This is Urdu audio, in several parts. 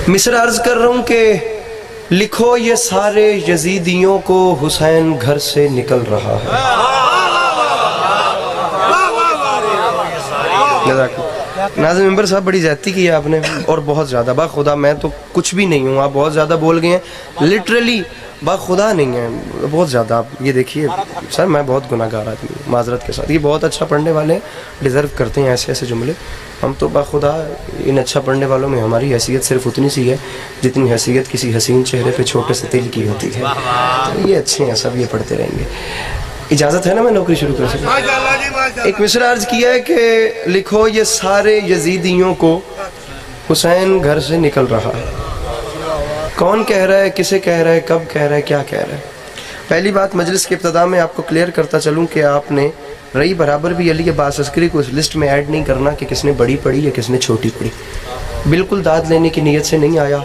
مصرع عرض کر رہا ہوں کہ لکھو یہ سارے یزیدیوں کو حسین گھر سے نکل رہا ہے. ناظم ممبر صاحب بڑی زیادتی کی ہے آپ نے اور بہت زیادہ. با خدا میں تو کچھ بھی نہیں ہوں, آپ بہت زیادہ بول گئے ہیں, لٹرلی با خدا نہیں ہے, بہت زیادہ. آپ یہ دیکھیے سر, میں بہت گناہ گار آدمی ہوں معذرت کے ساتھ. یہ بہت اچھا پڑھنے والے ہیں, ڈیزرو کرتے ہیں ایسے ایسے جملے. ہم تو با خدا ان اچھا پڑھنے والوں میں ہماری حیثیت صرف اتنی سی ہے جتنی حیثیت کسی حسین چہرے پہ چھوٹے سے تل کی ہوتی ہے. تو یہ اچھے ہیں سب, یہ پڑھتے رہیں گے. اجازت ہے نا میں نوکری شروع کر سکوں؟ ایک مصرع عرض کیا ہے کہ لکھو یہ سارے یزیدیوں کو حسین گھر سے نکل رہا ہے. کون کہہ رہا ہے, کسے کہہ رہا ہے, کب کہہ رہا ہے, کیا کہہ رہا ہے؟ پہلی بات مجلس کے ابتدا میں آپ کو کلیئر کرتا چلوں کہ آپ نے رئی برابر بھی علی عباس عسکری کو اس لسٹ میں ایڈ نہیں کرنا کہ کس نے بڑی پڑھی یا کس نے چھوٹی پڑھی. بالکل داد لینے کی نیت سے نہیں آیا.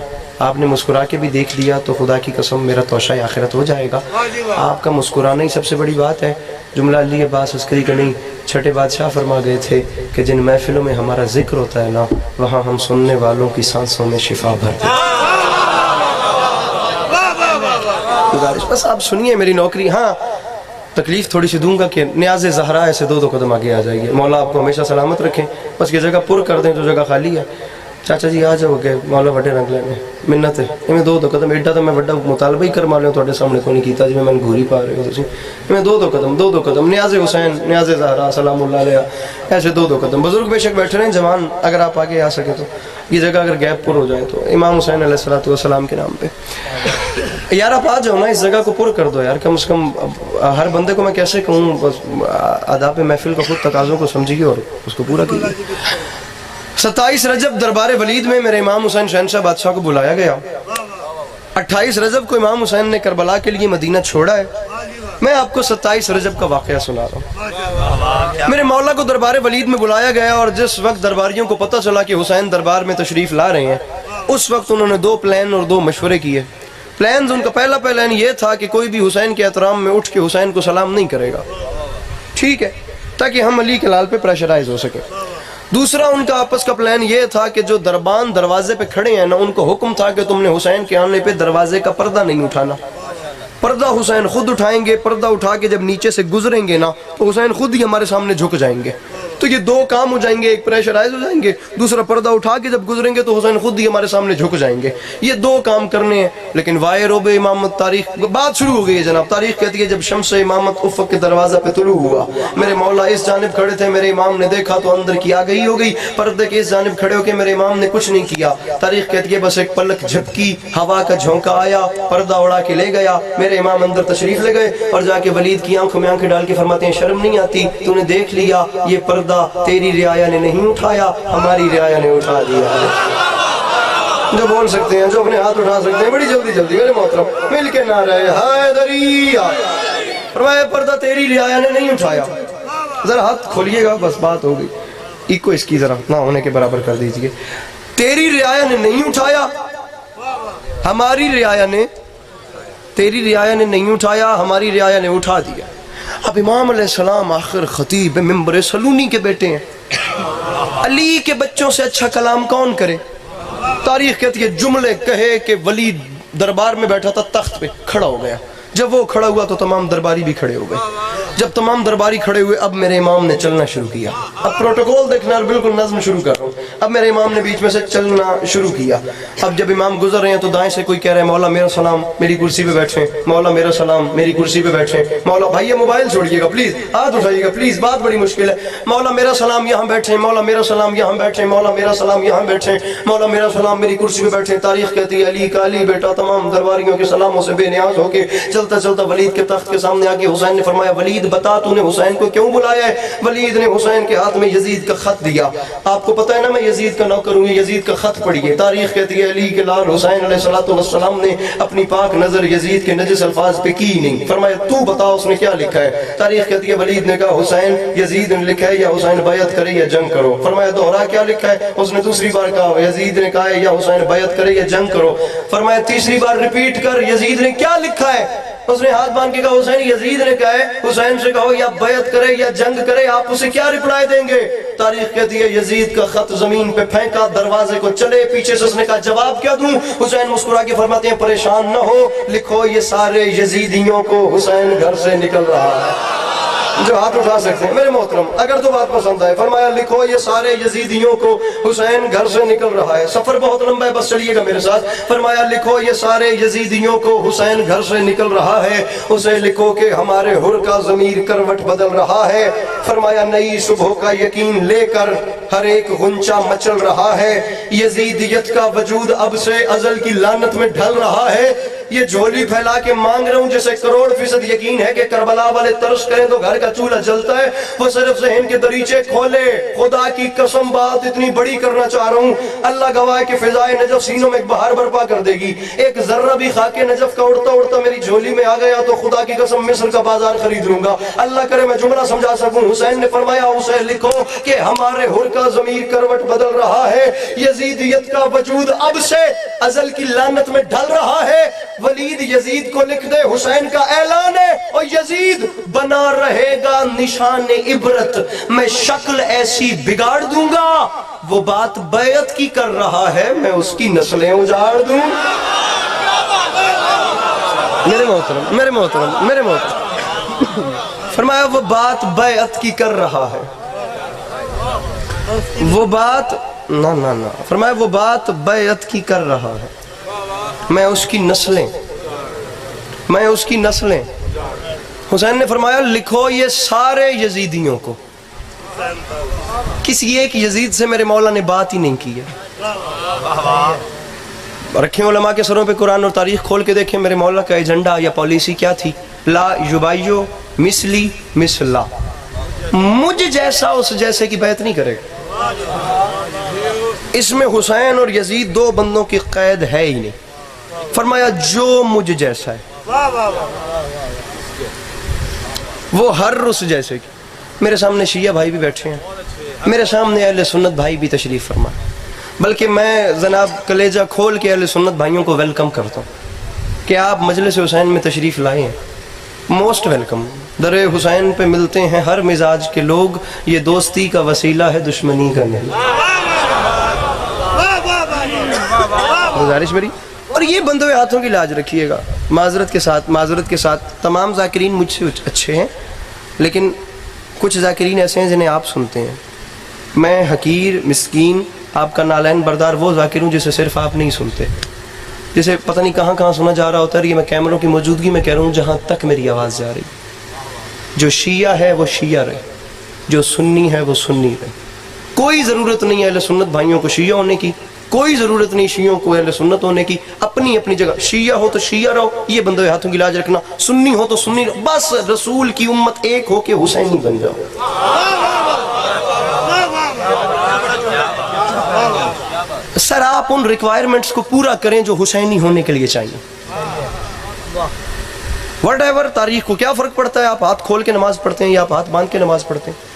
آپ نے مسکرا کے بھی دیکھ لیا تو خدا کی قسم میرا توشہ آخرت ہو جائے گا. آپ کا مسکرانا ہی سب سے بڑی بات ہے. جملہ علی عباس عسکری کا نہیں, چھٹے بادشاہ فرما گئے تھے کہ جن محفلوں میں ہمارا ذکر ہوتا ہے نا, وہاں ہم سننے والوں کی سانسوں میں شفا بھرتے ہیں. بس آپ سنیے میری نوکری. ہاں تکلیف تھوڑی سی دوں گا کہ نیاز زہرا ایسے دو قدم آگے آ جائیے. مولا آپ کو ہمیشہ سلامت رکھیں. بس یہ جگہ پر کر دیں جو جگہ خالی ہے. چاچا جی آ جاؤ کہ مولا وڈے رنگ لینے منت ہے میں دو قدم. ایڈا تو میں وڈا مطالبہ ہی کرما لوں تھوڑے سامنے کو نہیں کیتا جی میں گھوری پا رہے ہو تسی. میں دو قدم نیاز حسین, نیاز زہرا سلام اللہ علیہ, ایسے دو قدم. بزرگ بے شک بیٹھے رہیں, جوان اگر آپ آگے آ سکیں تو یہ جگہ اگر گیپ پر ہو جائے تو امام حسین علیہ السلام کے نام پہ یار آپ آ جاؤ نا, اس جگہ کو پر کر دو یار. کم از کم ہر بندے کو میں کیسے کہوں, بس آداب محفل کا خود تقاضوں کو سمجھیے اور اس کو پورا کیجیے. 27 رجب دربار ولید میں میرے امام حسین شہنشاہ بادشاہ کو بلایا گیا. 28 رجب کو امام حسین نے کربلا کے لیے مدینہ چھوڑا ہے. میں آپ کو 27 رجب کا واقعہ سنا رہا ہوں. میرے مولا کو دربار ولید میں بلایا گیا اور جس وقت درباریوں کو پتہ چلا کہ حسین دربار میں تشریف لا رہے ہیں, اس وقت انہوں نے 2 پلان اور 2 مشورے کیے. پلانز ان کا پہلا پلان یہ تھا کہ کوئی بھی حسین کے احترام میں اٹھ کے حسین کو سلام نہیں کرے گا, ٹھیک ہے, تاکہ ہم علی کے لال پہ پریشرائز ہو سکے. دوسرا ان کا آپس کا پلان یہ تھا کہ جو دربان دروازے پہ کھڑے ہیں نا, ان کو حکم تھا کہ تم نے حسین کے آنے پہ دروازے کا پردہ نہیں اٹھانا. پردہ حسین خود اٹھائیں گے. پردہ اٹھا کے جب نیچے سے گزریں گے نا تو حسین خود ہی ہمارے سامنے جھک جائیں گے. تو یہ 2 کام ہو جائیں گے, ایک پریشرائز ہو جائیں گے, دوسرا پردہ اٹھا کے جب گزریں گے تو حسین خود ہی ہمارے سامنے جھک جائیں گے. یہ 2 کام کرنے ہیں. لیکن وائے روب امامت تاریخ بات شروع ہو گئی ہے جناب. تاریخ کہتی ہے جب شمس امامت افق کے دروازہ پہ طلوع ہوا, میرے مولا اس جانب کھڑے تھے, میرے امام نے دیکھا تو اندر کی آ گئی ہو گئی. پردے کے اس جانب کھڑے ہو کے میرے امام نے کچھ نہیں کیا. تاریخ کہتی ہے بس ایک پلک جھپکی, ہوا کا جھونکا آیا, پردہ اڑا کے لے گیا. میرے امام اندر تشریف لے گئے اور جا کے ولید کی آنکھوں میں آنکھیں ڈال کے فرماتے ہیں شرم نہیں آتی, تو نے دیکھ لیا یہ پردہ تیری رعایا نے نہیں اٹھایا, ہماری رعایا نے اٹھا دیا. جو بول سکتے ہیں, جو اپنے ہاتھ اٹھا سکتے ہیں, بڑی جلدی میرے محترم مل کے نہ رہے حیدری. فرمایا پردہ تیری رعایا نے نہیں اٹھایا. ذرا ہاتھ کھولیے گا, بس بات ہو گئی. ایک اس کی ذرا نہ ہونے کے برابر کر دیجئے. تیری رعایا نے نہیں اٹھایا, ہماری رعایا نے, تیری رعایا نے نہیں اٹھایا, ہماری رعایا نے اٹھا دیا. اب امام علیہ السلام آخر خطیب ممبر سلونی کے بیٹے ہیں. علی کے بچوں سے اچھا کلام کون کرے. تاریخ کہتی ہے جملے کہے کہ ولید دربار میں بیٹھا تھا, تخت پہ کھڑا ہو گیا. جب وہ کھڑا ہوا تو تمام درباری بھی کھڑے ہو گئے. جب تمام درباری کھڑے ہوئے اب میرے امام نے چلنا شروع کیا. اب پروٹوکول دیکھنا اور بالکل نظم شروع کر رہا ہوں. اب میرے امام نے بیچ میں سے چلنا شروع کیا. اب جب امام گزر رہے ہیں تو دائیں سے کوئی کہہ رہے ہیں مولا میرا سلام, میری کرسی پہ بیٹھیں. مولا میرا سلام, میری کرسی پہ بیٹھیں. مولا بھائی یہ موبائل چھوڑیے گا پلیز, ہاتھ اٹھائیے گا پلیز, بات بڑی مشکل ہے. مولا میرا سلام یہاں بیٹھیں, مولا میرا سلام یہاں بیٹھیں, مولا میرا سلام یہاں بیٹھیں, مولا میرا سلام میری کرسی پہ بیٹھیں. تاریخ کہتی ہے علی کا علی بیٹا تمام درباریوں کے سلاموں سے بے نیاز ہو کے چلتا چلتا ولید کے تخت کے سامنے آگے حسین نے فرمایا ولید بتا تو نے حسین کو کیوں بلایا ہے. ولید نے حسین کے ہاتھ میں یزید کا خط دیا. آپ کو پتہ ہے نا میں یزید کا نوکر ہوں, یزید کا خط پڑھیے. تاریخ کہتی ہے علی کے لال حسین علیہ السلام نے اپنی پاک نظر یزید کے نجس الفاظ پہ کی نہیں. فرمایا تو بتا اس نے کیا لکھا ہے. تاریخ کہتی ہے ولید نے کہا حسین یزید نے لکھا ہے یا حسین بیعت کرے یا جنگ کرو. فرمایا دوہرا کیا لکھا ہے. اس نے دوسری بار کہا یزید نے کہا ہے یا حسین بیعت کرے یا جنگ کرو. فرمایا تیسری بار ریپیٹ کر یزید نے کیا لکھا ہے. اس نے ہاتھ باندھ کے کہا حسین یزید نے کہا ہے حسین سے کہو یا بیعت کرے یا جنگ کرے, آپ اسے کیا رپلائی دیں گے؟ تاریخ کہتی ہے یزید کا خط زمین پہ پھینکا, دروازے کو چلے, پیچھے سے اس نے کہا جواب کیا دوں؟ حسین مسکرا کے فرماتے ہیں پریشان نہ ہو, لکھو یہ سارے یزیدیوں کو حسین گھر سے نکل رہا ہے. جو ہاتھ اٹھا سکتے ہیں میرے محترم اگر تو بات پسند آئے, فرمایا لکھو یہ سارے یزیدیوں کو حسین گھر سے نکل رہا ہے. سفر بہت لمبا ہے, بس چلیے گا میرے ساتھ. فرمایا لکھو یہ سارے یزیدیوں کو حسین گھر سے نکل رہا ہے, اسے لکھو کہ ہمارے حر کا ضمیر کروٹ بدل رہا ہے. فرمایا نئی صبح کا یقین لے کر ہر ایک غنچہ مچل رہا ہے, یزیدیت کا وجود اب سے ازل کی لعنت میں ڈھل رہا ہے. یہ جھولی پھیلا کے مانگ رہا ہوں جسے 100% یقین ہے کہ کربلا والے ترس کریں تو گھر کا چولہا جلتا ہے, وہ صرف ذہن کے دریچے کھولے. خدا کی قسم بات اتنی بڑی کرنا چاہ رہا ہوں, اللہ گواہ کہ فضائے نجف سینوں میں ایک بہار برپا کر دے گی. ایک ذرہ بھی خاک نجف کا اڑتا اڑتا میری جھولی میں آ گیا تو خدا کی قسم مصر کا بازار خرید لوں گا. اللہ کرے میں جملہ سمجھا سکوں. حسین نے فرمایا اسے لکھو کہ ہمارے حر کا ضمیر کروٹ بدل رہا ہے, یزیدیت کا وجود اب سے ازل کی لعنت میں ڈھل رہا ہے. ولید یزید کو لکھ دے حسین کا اعلان ہے, اور یزید بنا رہے گا نشان عبرت, میں شکل ایسی بگاڑ دوں گا, وہ بات بیعت کی کر رہا ہے, میں اس کی نسلیں اجاڑ دوں. میرے محترم فرمایا وہ بات بیعت کی کر رہا ہے, وہ بات نہ فرمایا وہ بات بیعت کی کر رہا ہے, میں اس کی نسلیں. حسین نے فرمایا لکھو یہ سارے یزیدیوں کو. کسی ایک یزید سے میرے مولا نے بات ہی نہیں کی ہے. رکھیں علماء کے سروں پہ قرآن اور تاریخ کھول کے دیکھیں میرے مولا کا ایجنڈا یا پالیسی کیا تھی. لا یبایو مثلی مثلا, مجھ جیسا اس جیسے کی بیعت نہیں کرے گا. اس میں حسین اور یزید دو بندوں کی قید ہے ہی نہیں. فرمایا جو مجھ جیسا ہے وہ ہر اس جیسے کی. میرے سامنے شیعہ بھائی بھی بیٹھے ہیں, میرے سامنے اہل سنت بھائی بھی تشریف فرما, بلکہ میں جناب کلیجہ کھول کے اہل سنت بھائیوں کو ویلکم کرتا ہوں کہ آپ مجلس حسین میں تشریف لائے ہیں. Most welcome. در حسین پہ ملتے ہیں ہر مزاج کے لوگ, یہ دوستی کا وسیلہ ہے دشمنی کا نہیں. گزارش میری, اور یہ بندوے ہاتھوں کی لاج رکھیے گا. معذرت کے ساتھ تمام ذاکرین مجھ سے اچھے ہیں, لیکن کچھ ذاکرین ایسے ہیں جنہیں آپ سنتے ہیں. میں حقیر مسکین آپ کا نالین بردار وہ ذاکر ہوں جسے صرف آپ نہیں سنتے, جسے پتہ نہیں کہاں سنا جا رہا ہوتا ہے. یہ میں کیمروں کی موجودگی میں کہہ رہا ہوں جہاں تک میری آواز جا رہی. جو شیعہ ہے وہ شیعہ رہے, جو سنی ہے وہ سنی رہے. کوئی ضرورت نہیں ہے اہل سنت بھائیوں کو شیعہ ہونے کی, کوئی ضرورت نہیں شیعوں کو اہل سنت ہونے کی. اپنی اپنی جگہ شیعہ ہو تو شیعہ رہو, یہ بندے ہاتھوں کی لاج رکھنا. سنی ہو تو سنی رہو, بس رسول کی امت ایک ہو کے حسینی بن جاؤ. سر آپ ان ریکوائرمنٹس کو پورا کریں جو حسینی ہونے کے لیے چاہیے. وٹ ایور تاریخ کو کیا فرق پڑتا ہے, آپ ہاتھ کھول کے نماز پڑھتے ہیں یا آپ ہاتھ باندھ کے نماز پڑھتے ہیں.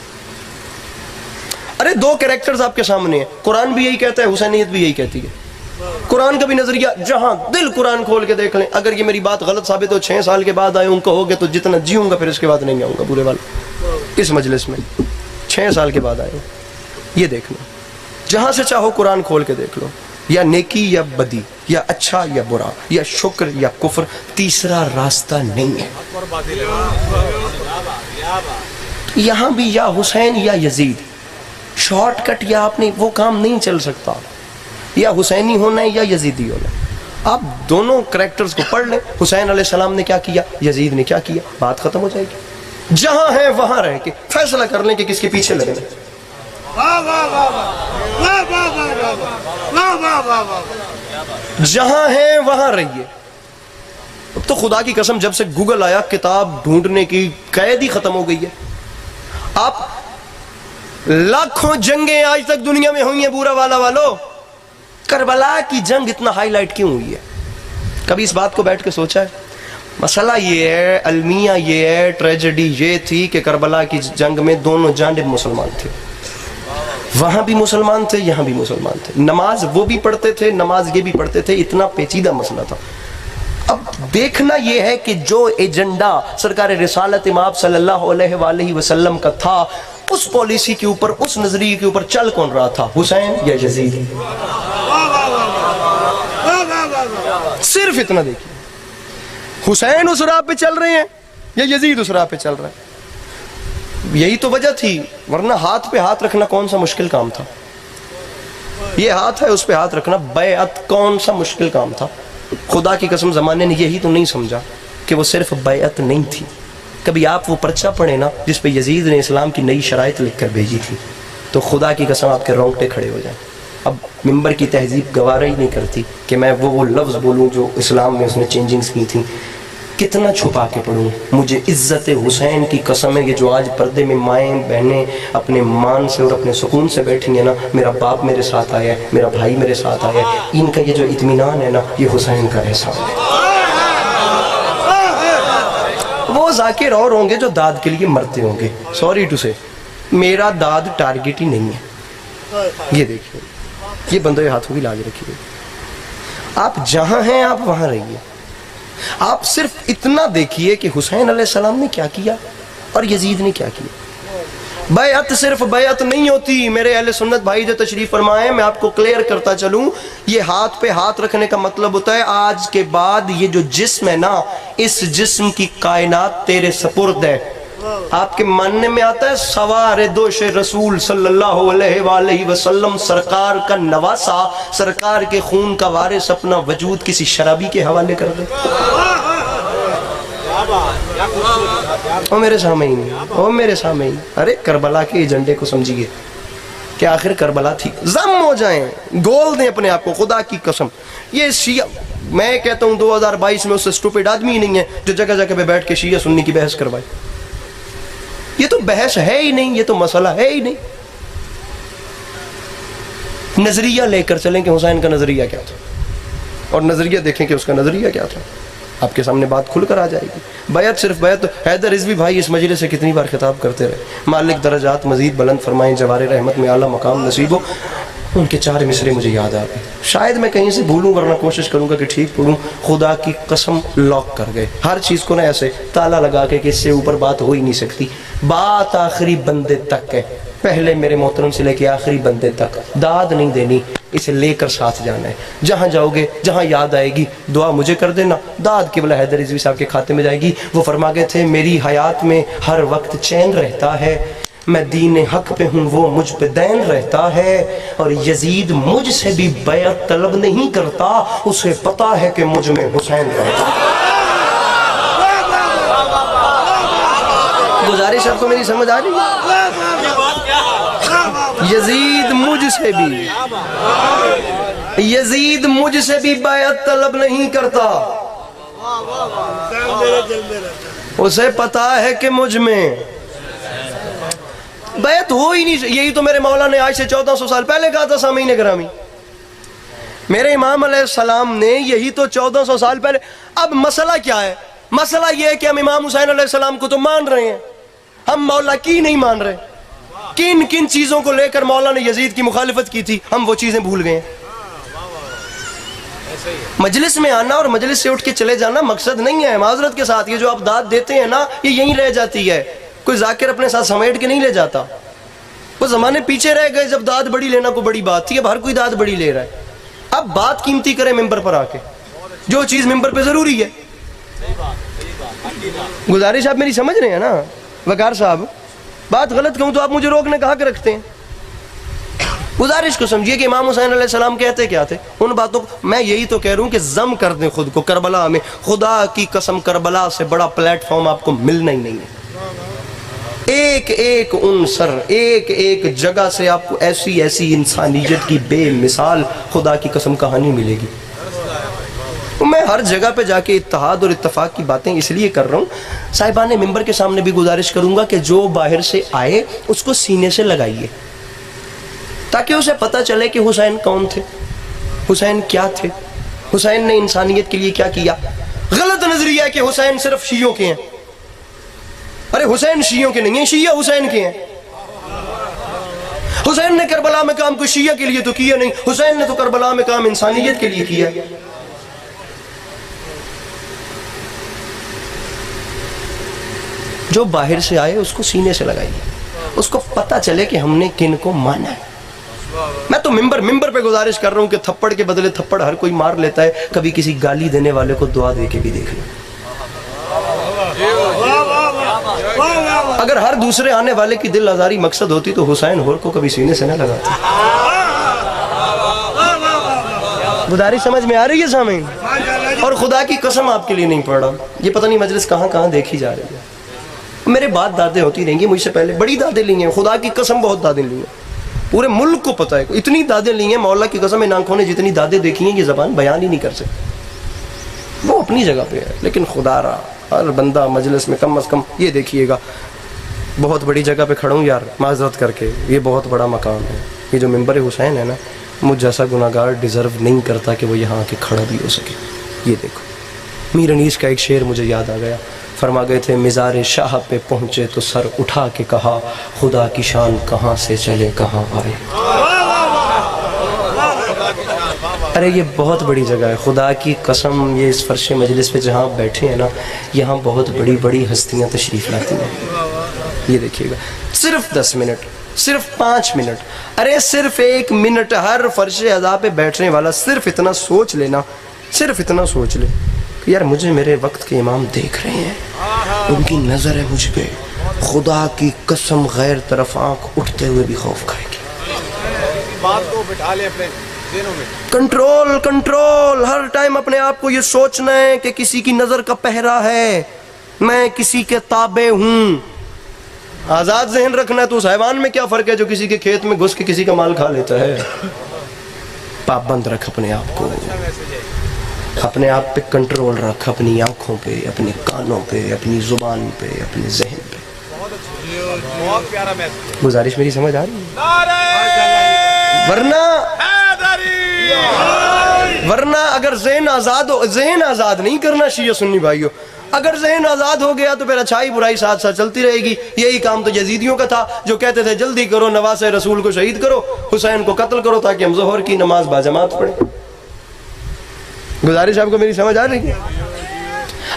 ارے دو کریکٹرز آپ کے سامنے ہیں, قرآن بھی یہی کہتا ہے, حسینیت بھی یہی کہتی ہے. قرآن کا بھی نظریہ جہاں دل قرآن کھول کے دیکھ لیں. اگر یہ میری بات غلط ثابت ہو 6 سال کے بعد آئے ہوں کہو گے تو جتنا جیوں گا پھر اس کے بعد نہیں آؤں گا پورے والا اس مجلس میں. 6 سال کے بعد آئے ہوں, یہ دیکھ لو, جہاں سے چاہو قرآن کھول کے دیکھ لو. یا نیکی یا بدی, یا اچھا یا برا, یا شکر یا کفر, تیسرا راستہ نہیں ہے. یہاں بھی یا حسین یا یزید, شارٹ کٹ یا آپ نے وہ کام نہیں چل سکتا. یا حسینی ہونا ہے یا یزیدی ہونا ہے. آپ دونوں کریکٹرز کو پڑھ لیں. حسین علیہ السلام نے کیا کیا, یزید نے کیا کیا, بات ختم ہو جائے گی. جہاں ہیں وہاں رہ کے فیصلہ کر لیں کہ کس کے پیچھے لگیں. جہاں ہیں وہاں رہیے. تو خدا کی قسم جب سے گوگل آیا کتاب ڈھونڈنے کی قید ہی ختم ہو گئی ہے. آپ لاکھوں جنگیں آج تک دنیا میں ہوئی ہیں بورا والا والو, کربلا کی جنگ اتنا ہائی لائٹ کیوں ہوئی ہے؟ کبھی اس بات کو بیٹھ کے سوچا ہے؟ مسئلہ یہ ہے, المیہ یہ ہے, ٹریجڈی یہ تھی کہ کربلا کی جنگ میں دونوں جانب مسلمان تھے. وہاں بھی مسلمان تھے, یہاں بھی مسلمان تھے. نماز وہ بھی پڑھتے تھے, نماز یہ بھی پڑھتے تھے. اتنا پیچیدہ مسئلہ تھا. اب دیکھنا یہ ہے کہ جو ایجنڈا سرکار رسالت مآب صلی اللہ علیہ وآلہ وسلم کا تھا، اس پالیسی کے اوپر، اس نظریے کے اوپر چل کون رہا تھا، حسین یا یزید؟ صرف اتنا دیکھیے، حسین اس راہ پہ چل رہے ہیں یا یزید اس راہ پہ چل رہا ہے؟ یہی تو وجہ تھی، ورنہ ہاتھ پہ ہاتھ رکھنا کون سا مشکل کام تھا؟ یہ ہاتھ ہے، اس پہ ہاتھ رکھنا بیعت کون سا مشکل کام تھا؟ خدا کی قسم زمانے نے یہی تو نہیں سمجھا کہ وہ صرف بیعت نہیں تھی۔ کبھی آپ وہ پرچہ پڑھیں نا جس پہ یزید نے اسلام کی نئی شرائط لکھ کر بھیجی تھی، تو خدا کی قسم آپ کے رونگٹے کھڑے ہو جائیں۔ اب ممبر کی تہذیب گوارا ہی نہیں کرتی کہ میں وہ لفظ بولوں جو اسلام میں اس نے چینجنگز کی تھیں۔ کتنا چھپا کے پڑھوں، مجھے عزت حسین کی قسم ہے کہ جو آج پردے میں مائیں بہنیں اپنے مان سے اور اپنے سکون سے بیٹھی ہیں نا، میرا باپ میرے ساتھ آیا ہے، میرا بھائی میرے ساتھ آیا ہے، ان کا یہ جو اطمینان ہے نا، یہ حسین کا احسان ہے۔ وہ ذاکر اور ہوں گے جو داد کے لیے مرتے ہوں گے، سوری ٹو سے، میرا داد ٹارگٹ ہی نہیں ہے۔ یہ دیکھیے، یہ بندے ہاتھوں کی لاج رکھیے، آپ جہاں ہیں آپ وہاں رہیے۔ آپ صرف اتنا دیکھیے کہ حسین علیہ السلام نے کیا کیا اور یزید نے کیا کیا۔ بیعت صرف بیعت نہیں ہوتی میرے اہل سنت بھائی جو تشریف فرمائے، میں آپ کو کلیئر کرتا چلوں، یہ ہاتھ پہ ہاتھ رکھنے کا مطلب ہوتا ہے آج کے بعد یہ جو جسم ہے نا، اس جسم کی کائنات تیرے سپرد ہے۔ آپ کے ماننے میں آتا ہے سوار دوش رسول صلی اللہ علیہ وآلہ وسلم، سرکار کا نواسا، سرکار کے خون کا وارث اپنا وجود کسی شرابی کے حوالے کر دے۔ او میرے سامعین، او میرے سامعین، ارے کربلا کے ایجنڈے کو سمجھیے کہ آخر کربلا تھی۔ ضم ہو جائیں، گول دیں اپنے آپ کو، خدا کی قسم۔ یہ شیعہ، میں کہتا ہوں 2022 میں اس سے اسٹوپڈ آدمی ہی نہیں ہے جو جگہ جگہ پہ بیٹھ کے شیعہ سنی کی بحث کروائے۔ یہ تو بحث ہے ہی نہیں، یہ تو مسئلہ ہے ہی نہیں۔ نظریہ لے کر چلیں کہ حسین کا نظریہ کیا تھا، اور نظریہ دیکھیں کہ اس کا نظریہ کیا تھا، آپ کے سامنے بات کھل کر آ جائے گی۔ بیعت صرف بیعت، حیدر رضوی بھائی اس مجلس سے کتنی بار خطاب کرتے رہے، مالک درجات مزید بلند فرمائیں، جوار رحمت میں اعلیٰ مقام نصیب ہو۔ ان کے 4 مصرے مجھے یاد آ گئے، شاید میں کہیں سے بھولوں ورنہ کوشش کروں گا کہ ٹھیک پڑھوں۔ خدا کی قسم لاک کر گئے ہر چیز کو نا، ایسے تالا لگا کے کہ اس سے اوپر بات ہو ہی نہیں سکتی۔ بات آخری بندے تک ہے، پہلے میرے محترم سے لے کے آخری بندے تک، داد نہیں دینی، اسے لے کر ساتھ جانا ہے۔ جہاں جاؤ گے، جہاں یاد آئے گی دعا مجھے کر دینا، داد قبلہ حیدر رضوی صاحب کے کھاتے میں جائے گی۔ وہ فرما گئے تھے میری حیات میں ہر وقت چین رہتا ہے، میں دین حق پہ ہوں وہ مجھ پہ دین رہتا ہے، اور یزید مجھ سے بھی بیعت طلب نہیں کرتا، اسے پتا ہے کہ مجھ میں حسین رہتا ہے۔ گزارش آپ کو میری سمجھ آ رہی ہے؟ یزید مجھ سے بھی بیعت طلب نہیں کرتا، اسے پتا ہے کہ مجھ میں بیعت ہو ہی نہیں۔ یہی تو میرے مولا نے آج سے 1400 سال پہلے کہا تھا سامعین گرامی، میرے امام علیہ السلام نے یہی تو 1400 سال پہلے۔ اب مسئلہ کیا ہے؟ مسئلہ یہ ہے کہ ہم امام حسین علیہ السلام کو تو مان رہے ہیں، ہم مولا کی نہیں مان رہے۔ کن کن چیزوں کو لے کر مولا نے یزید کی مخالفت کی تھی، ہم وہ چیزیں بھول گئے ہیں۔ مجلس میں آنا اور مجلس سے اٹھ کے چلے جانا مقصد نہیں ہے، معذرت کے ساتھ۔ یہ جو آپ داد دیتے ہیں نا، یہ یہیں رہ جاتی ہے، کوئی ذاکر اپنے ساتھ سمیٹ کے نہیں لے جاتا۔ وہ زمانے پیچھے رہ گئے جب داد بڑی لینا کو بڑی بات تھی، اب ہر کوئی داد بڑی لے رہا ہے۔ اب بات قیمتی کرے ممبر پر آ کے، جو چیز ممبر پہ ضروری ہے۔ گزارش آپ میری سمجھ رہے ہیں نا وقار صاحب؟ بات غلط کہوں تو آپ مجھے روکنے کا حق رکھتے ہیں۔ گزارش کو سمجھیے کہ امام حسین علیہ السلام کہتے کیا تھے، ان باتوں کو میں یہی تو کہہ رہا ہوں کہ ضم کر دیں خود کو کربلا میں۔ خدا کی قسم کربلا سے بڑا پلیٹ فارم آپ کو ملنا ہی نہیں ہے۔ ایک ایک عنصر، ایک ایک جگہ سے آپ کو ایسی ایسی انسانیت کی بے مثال خدا کی قسم کہانی ملے گی۔ میں ہر جگہ پہ جا کے اتحاد اور اتفاق کی باتیں اس لیے کر رہا ہوں، صاحبان ممبر کے سامنے بھی گزارش کروں گا کہ جو باہر سے آئے اس کو سینے سے لگائیے، تاکہ اسے پتہ چلے کہ حسین کون تھے، حسین کیا تھے، حسین نے انسانیت کے لیے کیا کیا۔ غلط نظریہ ہے کہ حسین صرف شیعوں کے ہیں۔ ارے حسین شیعوں کے نہیں ہیں، شیعہ حسین کے ہیں۔ حسین نے کربلا میں کام کوئی شیعہ کے لیے تو کیا نہیں، حسین نے تو کربلا میں کام انسانیت کے لیے کیا۔ جو باہر سے آئے اس کو سینے سے لگائیے, اس کو پتہ چلے کہ ہم نے کن کو مانا ہے. میں تو ممبر پہ گزارش کر رہا ہوں کہ تھپڑ کے بدلے تھپڑ ہر کوئی مار لیتا ہے, کبھی کسی گالی دینے والے کو دعا دے کے بھی دیکھ لیں. اگر ہر دوسرے آنے والے کی دل آزاری مقصد ہوتی تو حسین ہور کو کبھی سینے سے نہ لگاتے. گزارش سمجھ میں آ رہی ہے سامعین؟ اور خدا کی قسم آپ کے لیے نہیں پڑھ رہا, یہ پتہ نہیں مجلس کہاں کہاں دیکھی جا رہی ہے. میرے بعد دادیں ہوتی رہیں گی, مجھ سے پہلے بڑی دادیں لی ہیں, خدا کی قسم بہت دادیں لی ہیں, پورے ملک کو پتہ ہے اتنی دادیں لی ہیں. مولا کی قسم ان آنکھوں نے جتنی دادیں دیکھی ہیں یہ زبان بیان ہی نہیں کر سکتی. وہ اپنی جگہ پہ ہے, لیکن خدا را ہر بندہ مجلس میں کم از کم یہ دیکھیے گا, بہت بڑی جگہ پہ کھڑا ہوں یار, معذرت کر کے, یہ بہت بڑا مقام ہے. یہ جو ممبر حسین ہے نا, مجھ جیسا گناہگار ڈیزرو نہیں کرتا کہ وہ یہاں آ کے کھڑا بھی ہو سکے. یہ دیکھو, میر انیس کا ایک شعر مجھے یاد آ گیا. فرما گئے تھے مزار شاہ پہ پہنچے تو سر اٹھا کے کہا, خدا کی شان کہاں سے چلے کہاں آئے. ارے یہ بہت بڑی جگہ ہے, خدا کی قسم. یہ اس فرش مجلس پہ جہاں بیٹھے ہیں نا, یہاں بہت بڑی بڑی ہستیاں تشریف لاتی ہیں. یہ دیکھیے گا, صرف 10 منٹ, صرف 5 منٹ, ارے صرف 1 منٹ ہر فرش عزا پہ بیٹھنے والا صرف اتنا سوچ لینا, صرف اتنا سوچ لے کہ یار مجھے میرے وقت کے امام دیکھ رہے ہیں, ان کی نظر ہے مجھ پہ, خدا کی قسم غیر طرف آنکھ اٹھتے ہوئے بھی خوف کھائے گی. بات کو بٹھا لے اپنے ذہنوں میں, کنٹرول. ہر ٹائم اپنے آپ کو یہ سوچنا ہے کہ کسی کی نظر کا پہرا ہے, میں کسی کے تابع ہوں. آزاد ذہن رکھنا ہے. تو اس حیوان میں کیا فرق ہے جو کسی کے کھیت میں گھس کے کسی کا مال کھا لیتا ہے. پابند رکھ اپنے آپ کو, اپنے آپ پہ کنٹرول رکھ, اپنی آنکھوں پہ, اپنے کانوں پہ, اپنی زبان پہ, اپنے ذہن پہ. گزارش میری سمجھ آ رہی ہے؟ ورنہ اگر ذہن آزاد ہو, ذہن آزاد نہیں کرنا شیعہ سنی بھائیو, اگر ذہن آزاد ہو گیا تو پھر اچھائی برائی ساتھ ساتھ چلتی رہے گی. یہی کام تو یزیدیوں کا تھا, جو کہتے تھے جلدی کرو, نواسہ رسول کو شہید کرو, حسین کو قتل کرو تاکہ ہم ظہر کی نماز باجماعت پڑھیں. گزارش آپ کو میری سمجھ آ رہی ہے؟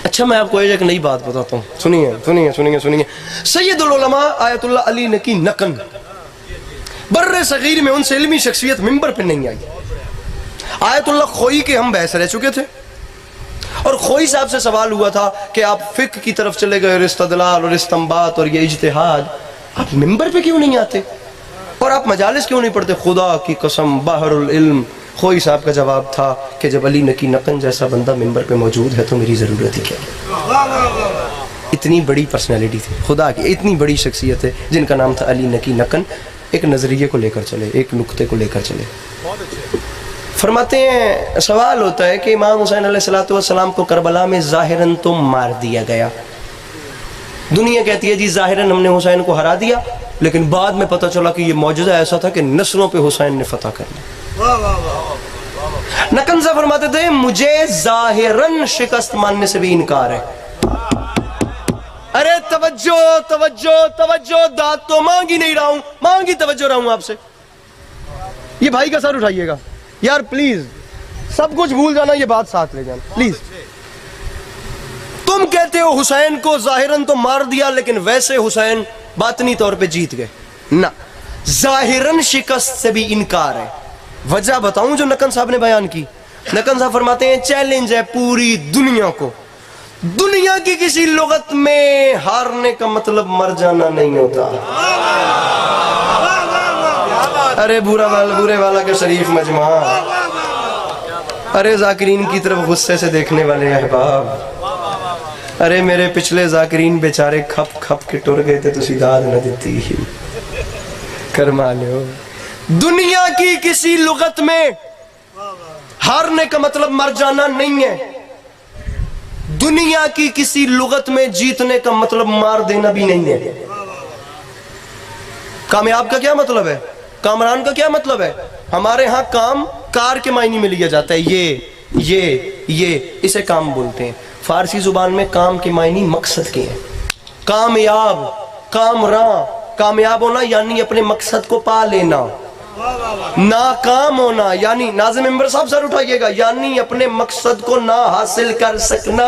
اچھا میں آپ کو ایک نئی بات بتاتا ہوں, سنیے. سید العلماء آیت اللہ علی نقی نقن بر صغیر میں ان سے علمی شخصیت ممبر پہ نہیں آئی. آیت اللہ خوئی کے ہم بحث رہ چکے تھے, اور خوئی صاحب سے سوال ہوا تھا کہ آپ فقہ کی طرف چلے گئے, اور استدلال اور استنباط اور یہ اجتہاد, آپ ممبر پہ کیوں نہیں آتے اور آپ مجالس کیوں نہیں پڑھتے؟ خدا کی قسم بحر العلم. خوئی صاحب کا جواب تھا کہ جب علی نقی نقن جیسا بندہ ممبر پہ موجود ہے تو میری ضرورت ہی کیا ہے. اتنی بڑی پرسنالٹی تھی خدا کی, اتنی بڑی شخصیت ہے جن کا نام تھا علی نقی نقن. ایک نظریے کو لے کر چلے, ایک نقطے کو لے کر چلے. فرماتے ہیں سوال ہوتا ہے کہ امام حسین علیہ السلام کو کربلا میں ظاہراً تو مار دیا گیا. دنیا کہتی ہے جی ظاہراً ہم نے حسین کو ہرا دیا, لیکن بعد میں پتہ چلا کہ یہ معجزہ ایسا تھا کہ نسلوں پہ حسین نے فتح کر لیا. نقن صاحب فرماتے تھے مجھے ظاہراً شکست ماننے سے بھی انکار ہے. ارے توجہ, داد تو مانگی نہیں رہا ہوں, مانگی توجہ رہا ہوں آپ سے. یہ بھائی کا سر اٹھائیے گا یار پلیز, سب کچھ بھول جانا, یہ بات ساتھ لے جانا پلیز. تم کہتے ہو حسین کو ظاہراً تو مار دیا, لیکن ویسے حسین باطنی طور پہ جیت گئے. نہ, ظاہراً شکست سے بھی انکار ہے. وجہ بتاؤں جو نقن صاحب نے بیان کی. نقن صاحب فرماتے ہیں چیلنج ہے پوری دنیا کو, دنیا کی کسی لغت میں ہارنے کا مطلب مر جانا نہیں ہوتا. ارے بورے والا کے شریف مجمع, ارے ذاکرین کی طرف غصے سے دیکھنے والے احباب, ارے میرے پچھلے ذاکرین بیچارے کھپ کھپ کے ٹر گئے تھے تو داد نہ دیتی کرما لو. دنیا کی کسی لغت میں ہارنے کا مطلب مر جانا نہیں ہے, دنیا کی کسی لغت میں جیتنے کا مطلب مار دینا بھی نہیں ہے. کامیاب کا کیا مطلب ہے, کامران کا کیا مطلب ہے؟ ہمارے ہاں کام کار کے معنی میں لیا جاتا ہے, یہ اسے کام بولتے ہیں. فارسی زبان میں کام کے معنی مقصد کے ہیں. کامیاب, کامراں, کامیاب ہونا یعنی اپنے مقصد کو پا لینا. ناکام ہونا یعنی, ناظم ممبر صاحب سر اٹھائیے گا, یعنی اپنے مقصد کو نہ حاصل کر سکنا.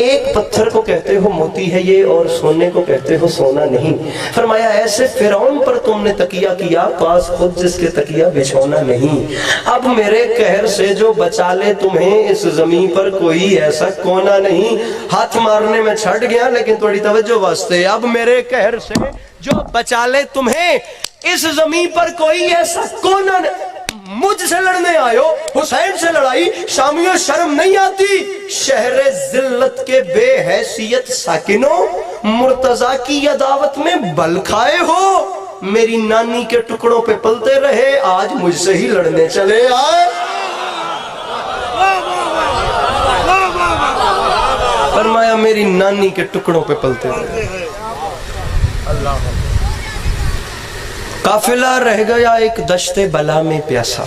ایک پتھر کو کہتے ہو موتی ہے یہ، اور سونے کو کہتے ہو سونا نہیں۔ فرمایا ایسے فرعون پر تم نے تکیہ کیا، پاس خود جس کے تکیہ بچھونا نہیں۔ اب میرے قہر سے جو بچا لے تمہیں، اس زمین پر کوئی ایسا کونا نہیں۔ ہاتھ مارنے میں چھٹ گیا لیکن تھوڑی توجہ واسطے، اب میرے قہر سے جو بچا لے تمہیں، اس زمین پر کوئی ایسا کونا نہیں۔ مجھ سے لڑنے آئے ہو، حسین سے لڑائی، شامیوں شرم نہیں آتی؟ شہر ذلت کے بے حیثیت ساکنوں، مرتضیٰ کی عداوت میں بل کھائے ہو۔ میری نانی کے ٹکڑوں پہ پلتے رہے، آج مجھ سے ہی لڑنے چلے آئے۔ فرمایا میری نانی کے ٹکڑوں پہ پلتے رہے۔ قافلہ رہ گیا ایک دشت بلا میں پیاسا۔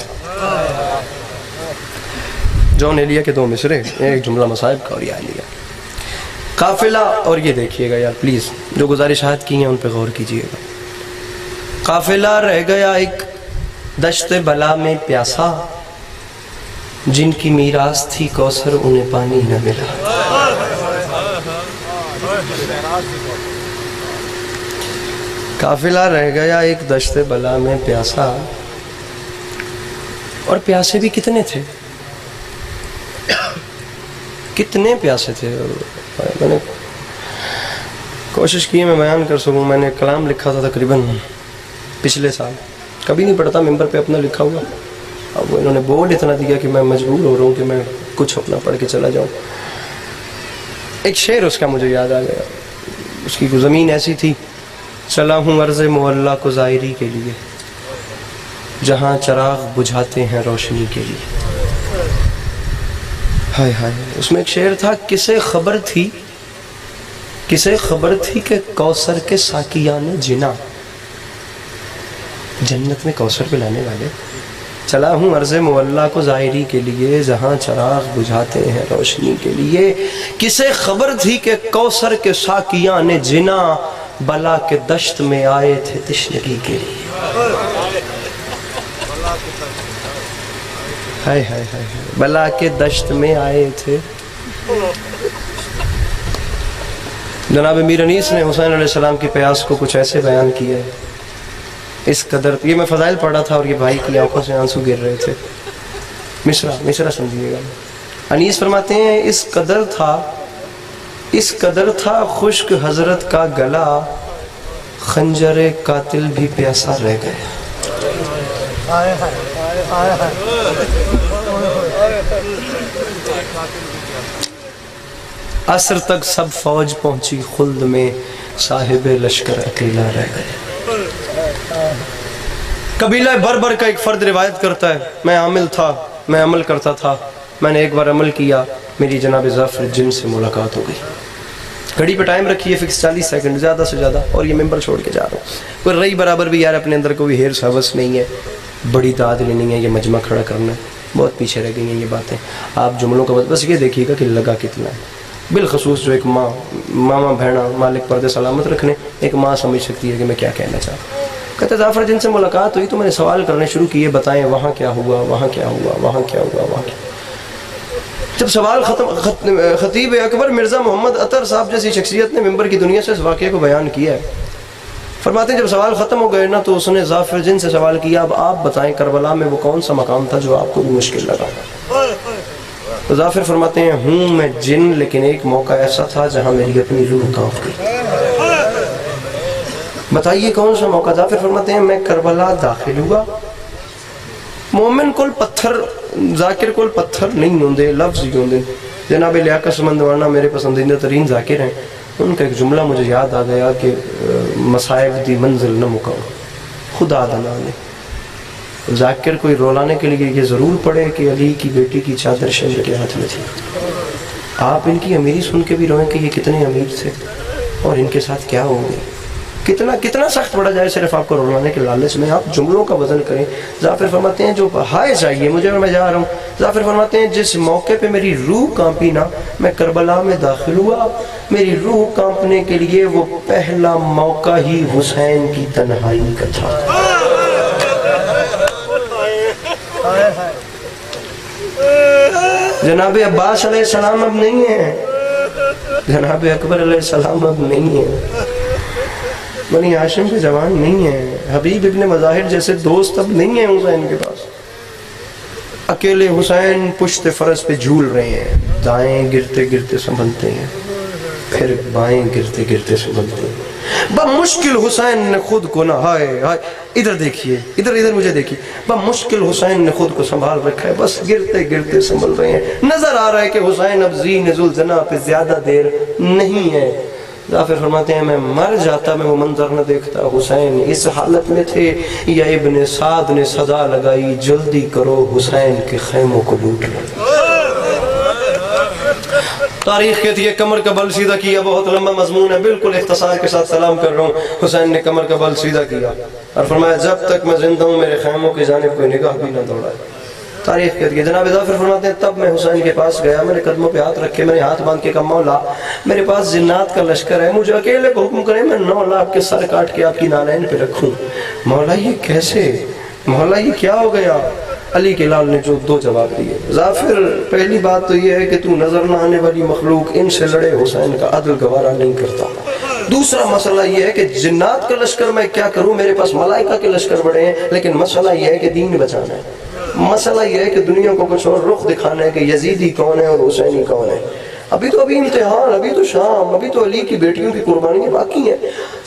جون ایلیا کے دو مصرے، ایک جملہ مصائب کا اور یہ ایلیا۔ قافلہ، اور یہ دیکھیے گا یار پلیز، جو گزارشات کی ہیں ان پہ غور کیجئے گا۔ قافلہ رہ گیا ایک دشت بلا میں پیاسا، جن کی میراث تھی کوثر انہیں پانی نہ ملا۔ قافلہ رہ گیا ایک دشت بلا میں پیاسا، اور پیاسے بھی کتنے تھے، کتنے پیاسے تھے۔ میں نے کوشش کی میں بیان کر سکوں، میں نے کلام لکھا تھا تقریباً پچھلے سال، کبھی نہیں پڑھتا ممبر پہ اپنا لکھا ہوا، اب انہوں نے بورڈ اتنا دیا کہ میں مجبور ہو رہا ہوں کہ میں کچھ اپنا پڑھ کے چلا جاؤں۔ ایک شعر اس کا مجھے یاد آ گیا، اس کی زمین ایسی تھی، چلا ہوں عرض معلیٰ کو زائری کے لیے، جہاں چراغ بجھاتے ہیں روشنی کے لیے۔ ہائے ہائے، اس میں ایک شعر تھا، کسے خبر تھی کہ کوثر کے ساقیان جنا، جنت میں کوثر پلانے والے، چلا ہوں عرض معلیٰ کو زائری کے لیے، جہاں چراغ بجھاتے ہیں روشنی کے لیے۔ کسے خبر تھی کہ کوثر کے ساقیان جنا، بلا کے دشت میں آئے تھے تشنگی کے لیے۔ ہائے ہائے ہائے، بلا کے دشت میں آئے تھے۔ جناب امیر انیس نے حسین علیہ السلام کی پیاس کو کچھ ایسے بیان کیا ہے، اس قدر، یہ میں فضائل پڑھا تھا اور یہ بھائی کی آنکھوں سے آنسو گر رہے تھے۔ مصرع سمجھیے گا۔ انیس فرماتے ہیں، اس قدر تھا خشک حضرت کا گلا، خنجر قاتل بھی پیاسا رہ گیا۔ عصر تک سب فوج پہنچی خلد میں، صاحب لشکر اکیلا رہ گیا۔ قبیلہ بربر کا ایک فرد روایت کرتا ہے، میں عمل کرتا تھا، میں نے ایک بار عمل کیا، میری جناب ظفر جن سے ملاقات ہو گئی۔ گھڑی پہ ٹائم رکھی ہے فکس 40 سیکنڈ، زیادہ سے زیادہ، اور یہ ممبر چھوڑ کے جا رہا ہوں۔ کوئی رئی برابر بھی یار اپنے اندر کوئی ہیرس حوث نہیں ہے، بڑی داد لینی ہے، یہ مجمع کھڑا کرنا ہے، بہت پیچھے رہ گئی ہیں یہ باتیں۔ آپ جملوں کا بس یہ دیکھیے گا کہ لگا کتنا ہے۔ بالخصوص جو ایک ماما بہنا مالک پردے سلامت رکھنے، ایک ماں سمجھ سکتی ہے کہ میں کیا کہنا چاہتا ہوں۔ کہتے ظفر جن سے ملاقات ہوئی تو میں نے سوال کرنے شروع کیے، بتائیں وہاں کیا ہوا، وہاں کیا ہوا، وہاں کیا ہوا، وہاں کیا۔ جب سوال ختم، خطیب اکبر مرزا محمد عطر صاحب جیسی شخصیت نے ممبر کی دنیا سے اس واقعے کو بیان کیا ہے۔ فرماتے ہیں جب سوال ختم ہو گئے نا تو اس نے ظفر جن سے سوال کیا، اب آپ بتائیں کربلا میں وہ کون سا مقام تھا جو آپ کو بھی مشکل لگا؟ تو ظفر فرماتے ہیں، ہوں میں جن، لیکن ایک موقع ایسا تھا جہاں میری اپنی روح کانپ گئی۔ بتائیے کون سا موقع؟ ظفر فرماتے ہیں، میں کربلا داخل ہوا، مومن کول پتھر، ذاکر کول پتھر نہیں ہوندے، لفظ ہی ہوندے۔ جناب لیاقت سمندوانہ میرے پسندیدہ ترین ذاکر ہیں، ان کا ایک جملہ مجھے یاد آ گیا کہ مصائب دی منزل نہ مکاؤ خدا دلانے۔ ذاکر کوئی رولانے کے لیے یہ ضرور پڑے کہ علی کی بیٹی کی چادر شہر کے ہاتھ میں تھی۔ آپ ان کی امیری سن کے بھی روئیں کہ یہ کتنے امیر تھے اور ان کے ساتھ کیا ہو گئی، کتنا سخت پڑا جائے صرف آپ کو رولانے کے لالچ میں۔ آپ جملوں کا وزن کریں۔ ظفر فرماتے ہیں جو ہائے چاہیے مجھے اور میں جا رہا ہوں۔ ظفر فرماتے ہیں جس موقع پہ میری روح کانپی نا، میں کربلا میں داخل ہوا، میری روح کانپنے کے لیے وہ پہلا موقع ہی حسین کی تنہائی کا تھا۔ جناب عباس علیہ السلام اب نہیں ہے، جناب اکبر علیہ السلام اب نہیں ہے، بنی ہاشم کے جوان نہیں ہیں، حبیب ابن مظاہر جیسے دوست اب نہیں ہیں حسین کے پاس۔ اکیلے حسین پشت فرس پہ جھول رہے ہیں، دائیں گرتے گرتے سنبھلتے ہیں، پھر بائیں گرتے گرتے سنبھلتے ہیں۔ بمشکل حسین نے خود کو نہ، ہائے ہائے، ادھر دیکھیے، ادھر مجھے دیکھیے، بمشکل حسین نے خود کو سنبھال رکھا ہے، بس گرتے گرتے سنبھل رہے ہیں۔ نظر آ رہا ہے کہ حسین اب زین ذوالجناح پہ زیادہ دیر نہیں ہے۔ ظافر فرماتے ہیں میں مر جاتا میں وہ منظر نہ دیکھتا، حسین اس حالت میں تھے یا ابن سعد نے صدا لگائی جلدی کرو حسین کے خیموں کو لوٹ لو۔ تاریخ کہتی ہے کمر کا بل سیدھا کیا، بہت لمبا مضمون ہے، بالکل اختصار کے ساتھ سلام کر رہا ہوں۔ حسین نے کمر کا بل سیدھا کیا اور فرمایا جب تک میں زندہ ہوں میرے خیموں کی جانب کوئی نگاہ بھی نہ دوڑائے۔ تاریخ کہتی ہے جناب ظافر فرماتے ہیں تب میں حسین کے پاس گیا، میں نے قدموں پہ ہاتھ رکھے، میں نے ہاتھ باندھ کے کہا مولا میرے پاس جنات کا لشکر ہے، مجھے اکیلے کو حکم کریں میں 9 لاکھ کے سر کاٹ کے آپ کی نالین پہ رکھوں۔ مولا یہ کیسے، مولا یہ کیا ہو گیا؟ علی کے لال نے جو 2 جواب دیے۔ ظافر پہلی بات تو یہ ہے کہ تو نظر نہ آنے والی مخلوق ان سے لڑے حسین کا عدل گوارا نہیں کرتا۔ دوسرا مسئلہ یہ ہے کہ جنات کا لشکر میں کیا کروں، میرے پاس ملائکہ کے لشکر بڑے ہیں، لیکن مسئلہ یہ ہے کہ دین بچانا ہے، مسئلہ یہ ہے کہ دنیا کو کچھ اور رخ دکھانا ہے کہ یزیدی کون ہے اور حسینی کون ہے۔ ابھی امتحان، ابھی تو شام، ابھی تو علی کی بیٹیوں کی قربانیاں باقی ہیں۔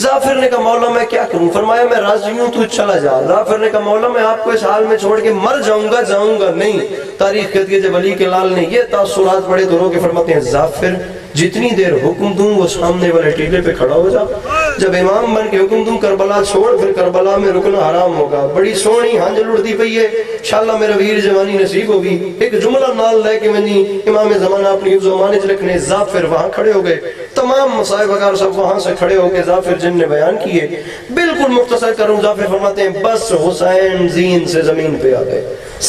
ظافر نے کہا مولا میں کیا کروں؟ فرمایا میں راضی ہوں تو چلا جا۔ ظافر نے کہا مولا میں آپ کو اس حال میں چھوڑ کے مر جاؤں گا نہیں۔ تاریخ کہتی ہے جب علی کے لال نے یہ تاثرات پڑے تو رو کے فرماتے ہیں ظافر جتنی دیر حکم دوں وہ سامنے والے ٹیلے پہ کھڑا ہو جا، جب امام بن کے حکم دوں کربلا چھوڑ پھر کربلا میں رکنا حرام ہوگا۔ بڑی سونی ہنج لڑتی پئی ہے، انشاءاللہ میرا ویر جوانی نصیب ہوگی۔ ایک جملہ نال لے کے منی امام زمانہ اپنی حفظ و مانج رکھنے، ظافر وہاں کھڑے ہو گئے، تمام مصائب وغیرہ سب وہاں سے کھڑے ہو کے ظافر جن نے بیان کیے۔ بالکل مختصر کروں، ظافر فرماتے ہیں بس حسین زین سے زمین پہ آ گئے،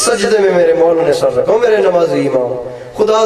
سجدے میں میرے مولا نے سر رکھا، میرے نمازی امام خدا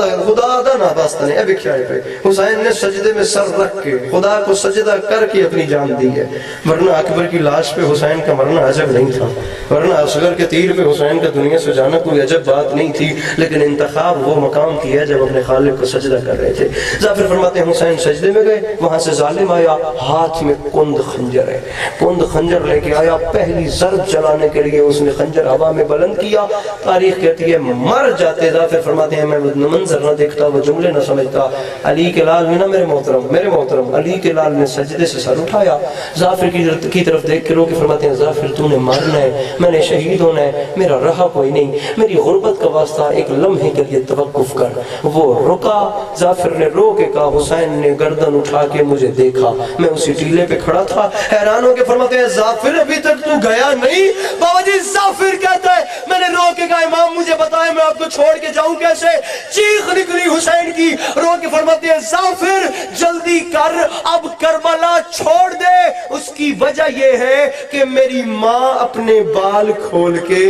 دا نا داستانے اے بکھیائے پہ حسین نے سجدے میں سر رکھ کے خدا کو سجدہ کر کے اپنی جان دی ہے، ورنہ اکبر کی لاش پہ حسین کا مرنا عجب نہیں تھا، ورنہ اصغر کے تیر پہ حسین کا دنیا سے جانا کوئی عجب بات نہیں تھی، لیکن انتخاب وہ مقام کیا جب اپنے خالق کو سجدہ کر رہے تھے۔ ظافر فرماتے ہیں حسین سجدے میں گئے، وہاں سے ظالم آیا، ہاتھ میں کند خنجر ہے، کند خنجر لے کے آیا، پہلی ضرب چلانے کے لیے اس نے خنجر ہوا میں بلند کیا۔ تاریخ کہتی ہے مر جاتے ظافر فرماتے ہیں میں منظر نہ دیکھتا، وہ جملے نہ سمجھتا۔ علی کے لال نے نا میرے محترم علی کے لال نے سجدے سے سر اٹھایا، ظافر کی طرف دیکھ کے رو کے فرماتے ہیں ظافر تو نے مارنا ہے، میں نے شہید ہونا ہے، میرا رہا کوئی نہیں، میری غربت کا واسطہ ایک لمحے کے لیے توقف کر۔ وہ رکا، ظافر نے رو کے کہا حسین نے گردن اٹھا کے مجھے دیکھا، میں اسی ٹیلے پہ کھڑا تھا، حیران ہو کے فرماتے ہیں ظافر ابھی تک تو گیا نہیں؟ بابا جی ظافر کہتا ہے میں نے رو کے کہا امام مجھے بتائیں میں آپ کو چھوڑ کے جاؤں کیسے؟ چیخ نکلی حسین کی، رو کے فرماتے ہیں ظافر جلدی کر، اب کربلا چھوڑ دے، اس کی وجہ یہ ہے کہ میری ماں اپنے بال کھول کے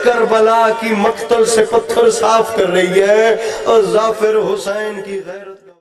کربلا کی مقتل سے پتھر صاف کر رہی ہے، اور ظافر حسین کی غیرت